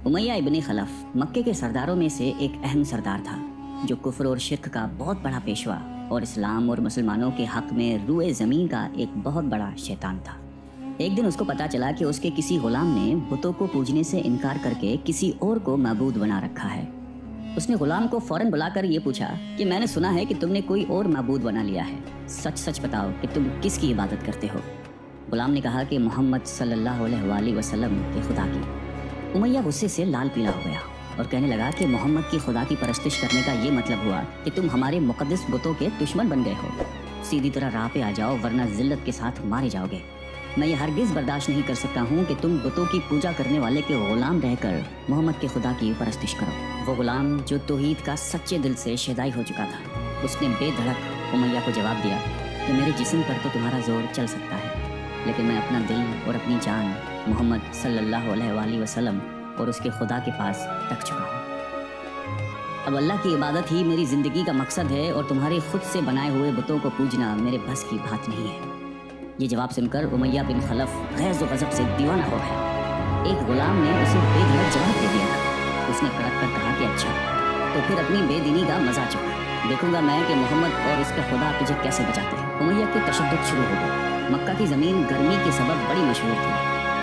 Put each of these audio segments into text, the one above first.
Umayya इब्न खलफ मक्के के सरदारों में से एक अहम सरदार था, जो कुफ्र और शिर्क का बहुत बड़ा पेशवा और इस्लाम और मुसलमानों के हक में रूए ज़मीन का एक बहुत बड़ा शैतान था। एक दिन उसको पता चला कि उसके किसी गुलाम ने बुतों को पूजने से इनकार करके किसी और को माबूद बना रखा है। उसने गुलाम को फौरन बुलाकर ये पूछा कि मैंने सुना है कि तुमने कोई और माबूद बना लिया है, सच सच बताओ कि तुम किसकी इबादत करते हो। गुलाम ने कहा कि मोहम्मद सल्लल्लाहु अलैहि वसल्लम के खुदा की। उमय्या गुस्से से लाल पीला हो गया और कहने लगा कि मोहम्मद की खुदा की परस्तिश करने का ये मतलब हुआ कि तुम हमारे मुक़द्दस बुतों के दुश्मन बन गए हो। सीधी तरह राह पे आ जाओ वरना जिल्लत के साथ मारे जाओगे। मैं ये हरगिज़ बर्दाश्त नहीं कर सकता हूँ कि तुम बुतों की पूजा करने वाले के गुलाम रहकर मोहम्मद के खुदा की परस्तिश करो। वो गुलाम जो तौहीद का सच्चे दिल से शदाई हो चुका था, उसने बेधड़क उमय्या को जवाब दिया कि मेरे जिस्म पर तो तुम्हारा जोर चल सकता है, लेकिन मैं अपना दिल और अपनी जान मोहम्मद सल्लल्लाहु अलैहि वसल्लम और उसके खुदा के पास रख चुका हूँ। अब अल्लाह की इबादत ही मेरी ज़िंदगी का मकसद है और तुम्हारे खुद से बनाए हुए बुतों को पूजना मेरे बस की बात नहीं है। ये जवाब सुनकर उमय्या बिन खलफ गैज़ व गज़ब से दीवाना हो गया। एक गुलाम ने उसे बेधड़क जवाब दे दिया। उसने कड़क कर कहा कि अच्छा, तो फिर अपनी बेदीनी का मजा चुका, देखूंगा मैं कि मोहम्मद और उसका खुदा तुझे कैसे बचाते हैं। उमय्या के तशद्दुद शुरू हो गए। मक्का की ज़मीन गर्मी के सबब बड़ी मशहूर थी।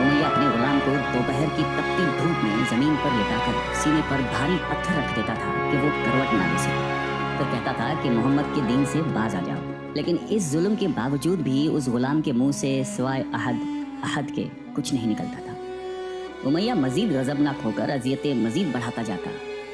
उमय्या अपने गुलाम को दोपहर की तपती धूप में ज़मीन पर लिटाकर सीने पर भारी पत्थर रख देता था कि वो करवट ना ले सके। फिर कहता था कि मोहम्मद के दीन से बाज आ जाओ। लेकिन इस जुल्म के बावजूद भी उस गुलाम के मुंह से सिवाय अहद के कुछ नहीं निकलता था। उमय्या मजीद गज़बनाक होकर अजियतें मजीद बढ़ाता जाता।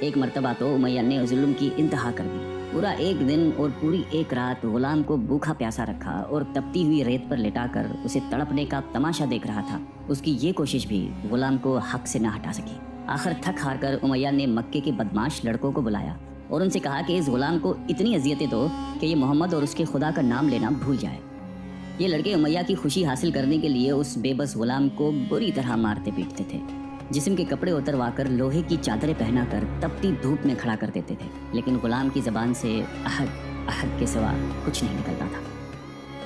एक मरतबा तो उमय्या ने जुल्म की इंतहा कर दी। पूरा एक दिन और पूरी एक रात गुलाम को भूखा प्यासा रखा और तपती हुई रेत पर लेटाकर उसे तड़पने का तमाशा देख रहा था। उसकी ये कोशिश भी गुलाम को हक से न हटा सकी। आखिर थक हार कर उमय्या ने मक्के के बदमाश लड़कों को बुलाया और उनसे कहा कि इस गुलाम को इतनी अजियतें दो कि ये मोहम्मद और उसके खुदा का नाम लेना भूल जाए। ये लड़के उमय्या की खुशी हासिल करने के लिए उस बेबस गुलाम को बुरी तरह मारते पीटते थे। जिस्म के कपड़े उतरवा कर लोहे की चादरें पहनाकर तपती धूप में खड़ा कर देते थे, लेकिन गुलाम की ज़बान से अहद के सिवा कुछ नहीं निकलता था।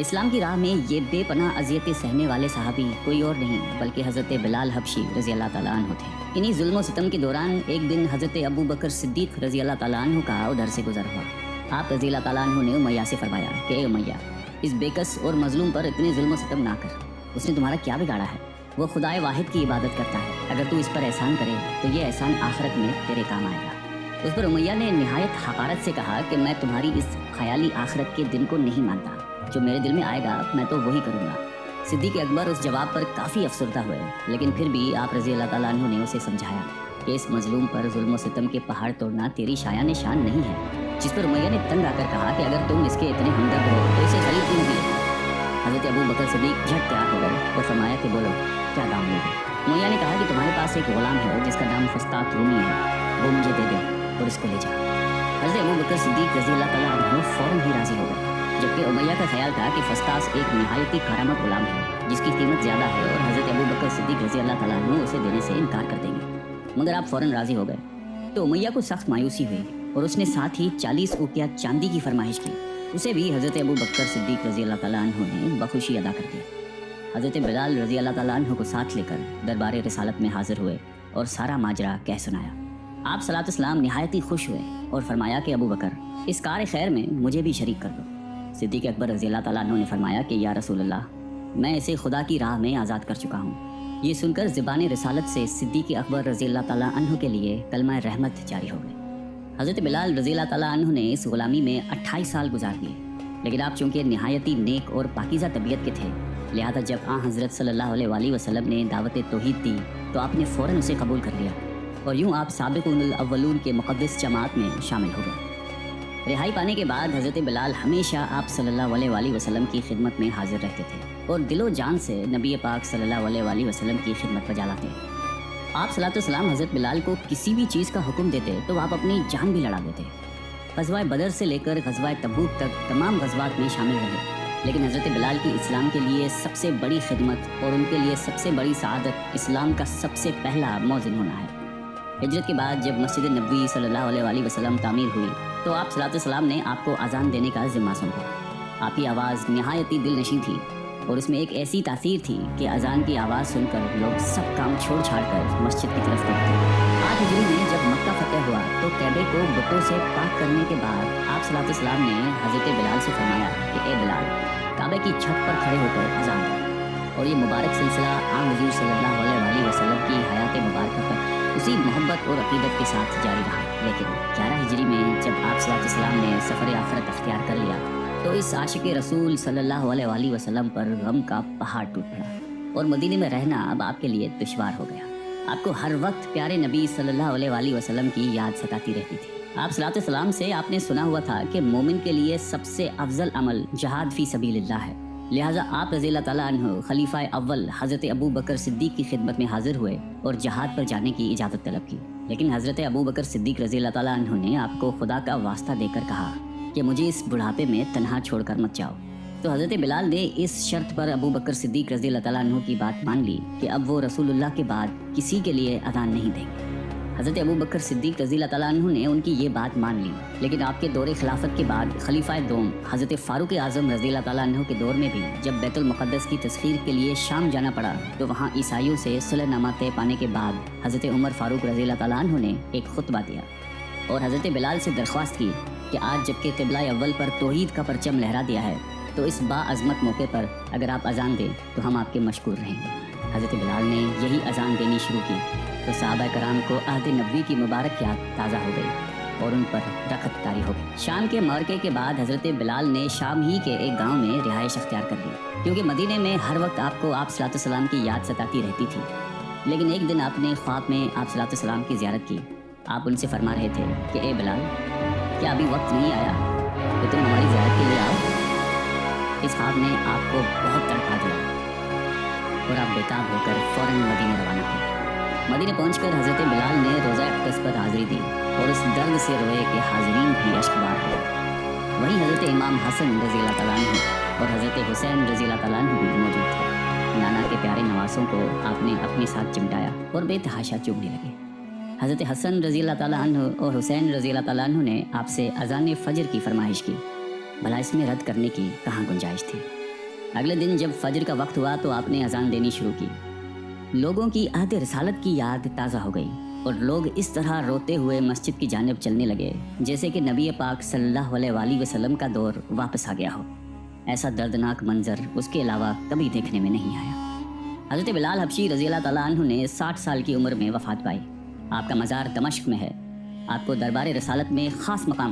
इस्लाम की राह में ये बेपनाह अजियतें सहने वाले सहाबी कोई और नहीं बल्कि हज़रत बिलाल हबशी रज़ी अल्लाह ताला अन्हु थे। इन्हीं जुल्म व सितम के दौरान एक दिन हज़रत अबू बकर सिद्दीक़ रज़ी अल्लाह ताला अन्हु का उधर से गुजर हुआ। आप रज़ी अल्लाह ताला अन्हु ने उमय्या से फरमाया कि उमय्या, इस बेकस और मजलूम पर इतने जुल्म व सितम ना कर। उसने तुम्हारा क्या बिगाड़ा है? वो खुदाए वाहिद की इबादत करता है। अगर तू इस पर एहसान करे तो ये एहसान आखिरत में तेरे काम आएगा। उस पर उमय्या ने निहायत हकारत से कहा कि मैं तुम्हारी इस ख्याली आखिरत के दिन को नहीं मानता। जो मेरे दिल में आएगा मैं तो वही करूँगा। सिद्दीक़ अकबर उस जवाब पर काफ़ी अफसरदा हुए, लेकिन फिर भी आप रज़ी अल्लाह ताला अन्हु ने उसे समझाया कि इस मजलूम पर जुल्म व सितम के पहाड़ तोड़ना तेरी शायान शान नहीं है। जिस पर उमय्या ने तंग आकर कहा कि अगर तुम इसके इतने हमदर्द हो तो इसे खरीद क्यों दिए। हज़रत अबू बकर सिद्दीक़ झट तैयार हो गए और फरमाया कि बोलो क्या दाम लोगे। उमय्या ने कहा कि तुम्हारे पास एक गुलाम है जिसका नाम फस्तात रूमी है, वो मुझे दे दे और इसको ले जा। हज़रत अबू बकर सिद्दीक़ रज़ी अल्लाह ताला अन्हु फ़ौरन ही राज़ी हो गए, जबकि उमय्या का ख्याल था कि फस्तास एक निहायती करामत गुलाम है जिसकी कीमत ज़्यादा है और हज़रत अबू बकर सिद्दीक़ रज़ी अल्लाह ताला अन्हु उसे देने से इनकार कर देंगे। मगर आप फ़ौरन राज़ी हो गए तो उमय्या को सख्त मायूसी हुई और उसने साथ ही 40 उकिया चांदी की फरमाइश की। उसे भी हज़रत अबू बकर सिद्दीक़ रज़ी अल्लाह ताला अन्हु ने बखुशी अदा कर दिया। हज़रत बिलाल रज़ी अल्लाह ताला अन्हु को साथ लेकर दरबार रिसालत में हाजिर हुए और सारा माजरा कह सुनाया। आप सलातो सलाम निहायत ही खुश हुए और फरमाया कि अबू बकर, इस कार खैर में मुझे भी शरीक कर दो। सिद्दीक़ अकबर रज़ी अल्लाह ताला अन्हु ने फरमाया कि या रसूल अल्लाह, मैं इसे खुदा की राह में आज़ाद कर चुका हूँ। ये सुनकर ज़बान रिसालत से सिद्दीक़ अकबर रज़ी अल्लाह ताला अन्हु के लिए कलमा रहमत जारी हो गई। हज़रत बिलाल रज़ी अल्लाह ताला अन्हु ने इस ग़ुलामी में 28 साल गुजार दिए, लेकिन आप चूँकि नहायती नेक और पाकीज़ा तबीयत के थे, लिहाजा जब हज़रत सल्लल्लाहु अलैहि वसल्लम ने दावत तौहीद दी तो आपने फ़ौरन उसे कबूल कर लिया और यूँ आप साबिक़ुल अव्वलून के मुक़द्दस जमात में शामिल हो गए। रिहाई पाने के बाद हज़रत बिलाल हमेशा आप सल्लल्लाहु अलैहि वसल्लम की खिदमत में हाजिर रहते थे और दिलो जान से नबी पाक सल्लल्लाहु अलैहि वसल्लम की खिदमत बजा लाते। आप सलातो सलाम हज़रत बिलाल को किसी भी चीज़ का हुक्म देते तो आप अपनी जान भी लड़ा देते। ग़ज़वा बदर से लेकर ग़ज़वा तबूक तक तमाम ग़ज़वात में शामिल रहे, लेकिन हज़रत बिलाल की इस्लाम के लिए सबसे बड़ी खिदमत और उनके लिए सबसे बड़ी सआदत इस्लाम का सबसे पहला मौज़िन होना है। हिजरत के बाद जब मस्जिद नबवी सल्लल्लाहु अलैहि वसल्लम तामीर हुई तो आप सलातो सलाम ने आपको अज़ान देने का ज़िम्मा सौंपा। आपकी आवाज़ नहायती दिल नशीं थी اور اس میں ایک ایسی تاثیر تھی کہ اذان کی آواز سن کر لوگ سب کام چھوڑ چھاڑ کر مسجد کی طرف دوڑتے۔ 8 ہجری میں جب مکہ فتح ہوا تو کعبے کو بتوں سے پاک کرنے کے بعد آپ صلی اللہ علیہ وسلم نے حضرت بلال سے فرمایا کہ اے بلال، کعبے کی چھت پر کھڑے ہو کر اذان دو۔ اور یہ مبارک سلسلہ آن حضور صلی اللہ علیہ وسلم کی حیات مبارکہ تک اسی محبت اور عقیدت کے ساتھ جاری رہا۔ لیکن 11 ہجری میں جب آپ صلی اللہ علیہ وسلم نے سفر آخرت اختیار کر لیا تو اس عاشق رسول صلی اللہ علیہ وسلم پر غم کا پہاڑ ٹوٹ پڑا اور مدینے میں رہنا اب آپ کے لیے دشوار ہو گیا۔ آپ کو ہر وقت پیارے نبی صلی اللہ علیہ وسلم کی یاد ستاتی رہتی تھی۔ آپ صلی اللہ علیہ وسلم سے آپ نے سنا ہوا تھا کہ مومن کے لیے سب سے افضل عمل جہاد فی سبیل اللہ ہے، لہٰذا آپ رضی اللہ تعالیٰ عنہ خلیفہ اول حضرت ابو بکر صدیق کی خدمت میں حاضر ہوئے اور جہاد پر جانے کی اجازت طلب کی۔ لیکن حضرت ابو بکر صدیق رضی اللہ تعالیٰ عنہ نے آپ کو خدا کا واسطہ دے کر کہا کہ مجھے اس بڑھاپے میں تنہا چھوڑ کر مت جاؤ۔ تو حضرت بلال نے اس شرط پر ابو بکر صدیق رضی اللہ تعالیٰ عنہ کی بات مان لی کہ اب وہ رسول اللہ کے بعد کسی کے لیے اذان نہیں دیں گے۔ حضرت ابو بکر صدیق رضی اللہ تعالیٰ عنہ نے ان کی یہ بات مان لی، لیکن آپ کے دور خلافت کے بعد خلیفہ دوم حضرت فاروق اعظم رضی اللہ تعالیٰ عنہ کے دور میں بھی جب بیت المقدس کی تسخیر کے لیے شام جانا پڑا تو وہاں عیسائیوں سے صلح نامہ طے پانے کے بعد حضرت عمر فاروق رضی اللہ تعالیٰ عنہ نے ایک خطبہ دیا اور حضرت بلال سے درخواست کی کہ آج جبکہ قبلہ اول پر توحید کا پرچم لہرا دیا ہے تو اس باعظمت موقع پر اگر آپ اذان دیں تو ہم آپ کے مشکور رہیں گے۔ حضرت بلال نے یہی اذان دینی شروع کی تو صحابہ کرام کو عہد نبوی کی مبارک یاد تازہ ہو گئی اور ان پر رخت طاری ہو گئی۔ شام کے معرکے کے بعد حضرت بلال نے شام ہی کے ایک گاؤں میں رہائش اختیار کر لی، کیونکہ مدینے میں ہر وقت آپ کو آپ صلی اللہ علیہ وسلم کی یاد ستاتی رہتی تھی۔ لیکن ایک دن آپ نے خواب میں آپ صلی اللہ علیہ وسلم کی زیارت کی۔ آپ ان سے فرما رہے تھے کہ اے بلال، کیا ابھی وقت نہیں آیا کہ تم ہماری زیارت کے لیے آؤ؟ اس خواب نے آپ کو بہت تڑپا دیا اور آپ بےتاب ہو کر فوراً مدینے روانہ ہوئے۔ مدینے پہنچ کر حضرت بلال نے روزہ اقدس پر حاضری دی اور اس درد سے روئے کہ حاضرین بھی اشک بار ہوئے۔ وہیں حضرت امام حسن رضی اللہ تعالیٰ عنہ اور حضرت حسین رضی اللہ تعالیٰ عنہ بھی موجود تھے۔ نانا کے پیارے نواسوں کو آپ نے اپنے ساتھ چمٹایا اور بے تحاشا چومنے لگے۔ حضرت حسن رضی اللہ تعالیٰ عنہ اور حسین رضی اللہ تعالیٰ عنہ نے آپ سے اذان فجر کی فرمائش کی، بھلا اس میں رد کرنے کی کہاں گنجائش تھی۔ اگلے دن جب فجر کا وقت ہوا تو آپ نے اذان دینی شروع کی۔ لوگوں کی عہد رسالت کی یاد تازہ ہو گئی اور لوگ اس طرح روتے ہوئے مسجد کی جانب چلنے لگے جیسے کہ نبی پاک صلی اللہ علیہ وسلم کا دور واپس آ گیا ہو۔ ایسا دردناک منظر اس کے علاوہ کبھی دیکھنے میں نہیں آیا۔ حضرت بلال حبشی رضی اللہ تعالیٰ عنہ نے 60 سال کی عمر میں وفات پائی۔ آپ کا مزار دمشق میں ہے۔ آپ کو دربار رسالت میں خاص مقام